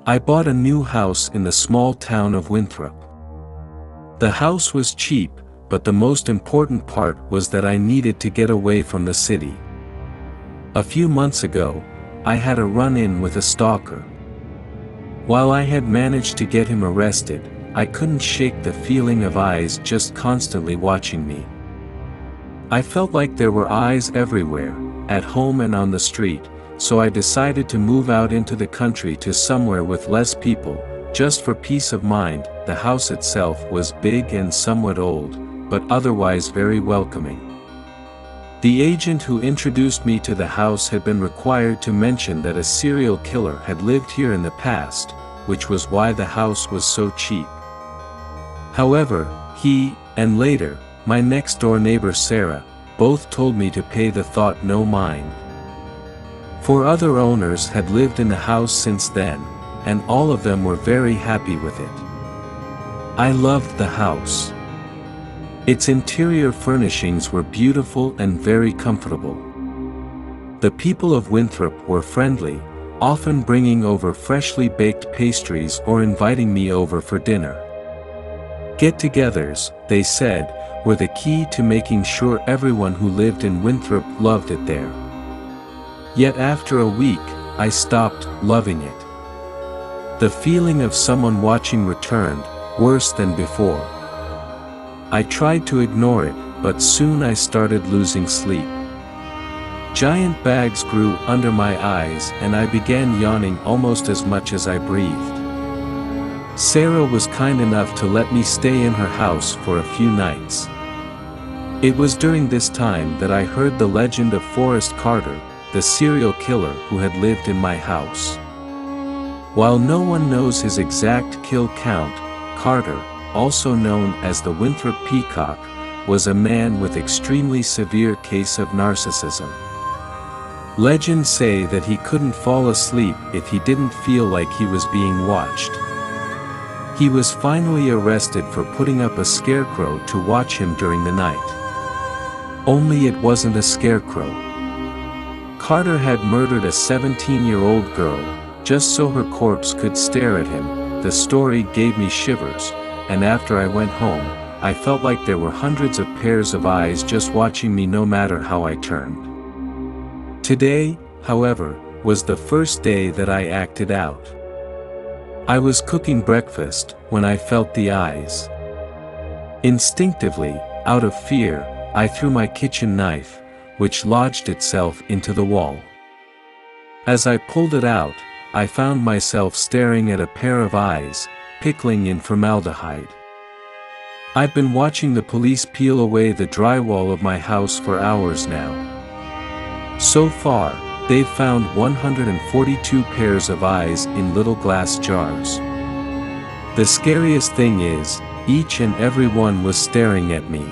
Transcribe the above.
I bought a new house in the small town of Winthrop. The house was cheap, but the most important part was that I needed to get away from the city. A few months ago, I had a run-in with a stalker. While I had managed to get him arrested, I couldn't shake the feeling of eyes just constantly watching me. I felt like there were eyes everywhere, at home and on the street, so I decided to move out into the country to somewhere with less people, just for peace of mind. The house itself was big and somewhat old, but otherwise very welcoming. The agent who introduced me to the house had been required to mention that a serial killer had lived here in the past, which was why the house was so cheap. However, he, and later, my next-door neighbor Sarah, both told me to pay the thought no mind. Four other owners had lived in the house since then, and all of them were very happy with it. I loved the house. Its interior furnishings were beautiful and very comfortable. The people of Winthrop were friendly, often bringing over freshly baked pastries or inviting me over for dinner. Get-togethers, they said, were the key to making sure everyone who lived in Winthrop loved it there. Yet after a week, I stopped loving it. The feeling of someone watching returned, worse than before. I tried to ignore it, but soon I started losing sleep. Giant bags grew under my eyes and I began yawning almost as much as I breathed. Sarah was kind enough to let me stay in her house for a few nights. It was during this time that I heard the legend of Forrest Carter, the serial killer who had lived in my house. While no one knows his exact kill count, Carter, also known as the Winthrop Peacock, was a man with extremely severe case of narcissism. Legends say that he couldn't fall asleep if he didn't feel like he was being watched. He was finally arrested for putting up a scarecrow to watch him during the night. Only it wasn't a scarecrow. Carter had murdered a 17-year-old girl, just so her corpse could stare at him. The story gave me shivers, and after I went home, I felt like there were hundreds of pairs of eyes just watching me no matter how I turned. Today, however, was the first day that I acted out. I was cooking breakfast when I felt the eyes. Instinctively, out of fear, I threw my kitchen knife, which lodged itself into the wall. As I pulled it out, I found myself staring at a pair of eyes, pickling in formaldehyde. I've been watching the police peel away the drywall of my house for hours now. So far, they've found 142 pairs of eyes in little glass jars. The scariest thing is, each and every one was staring at me.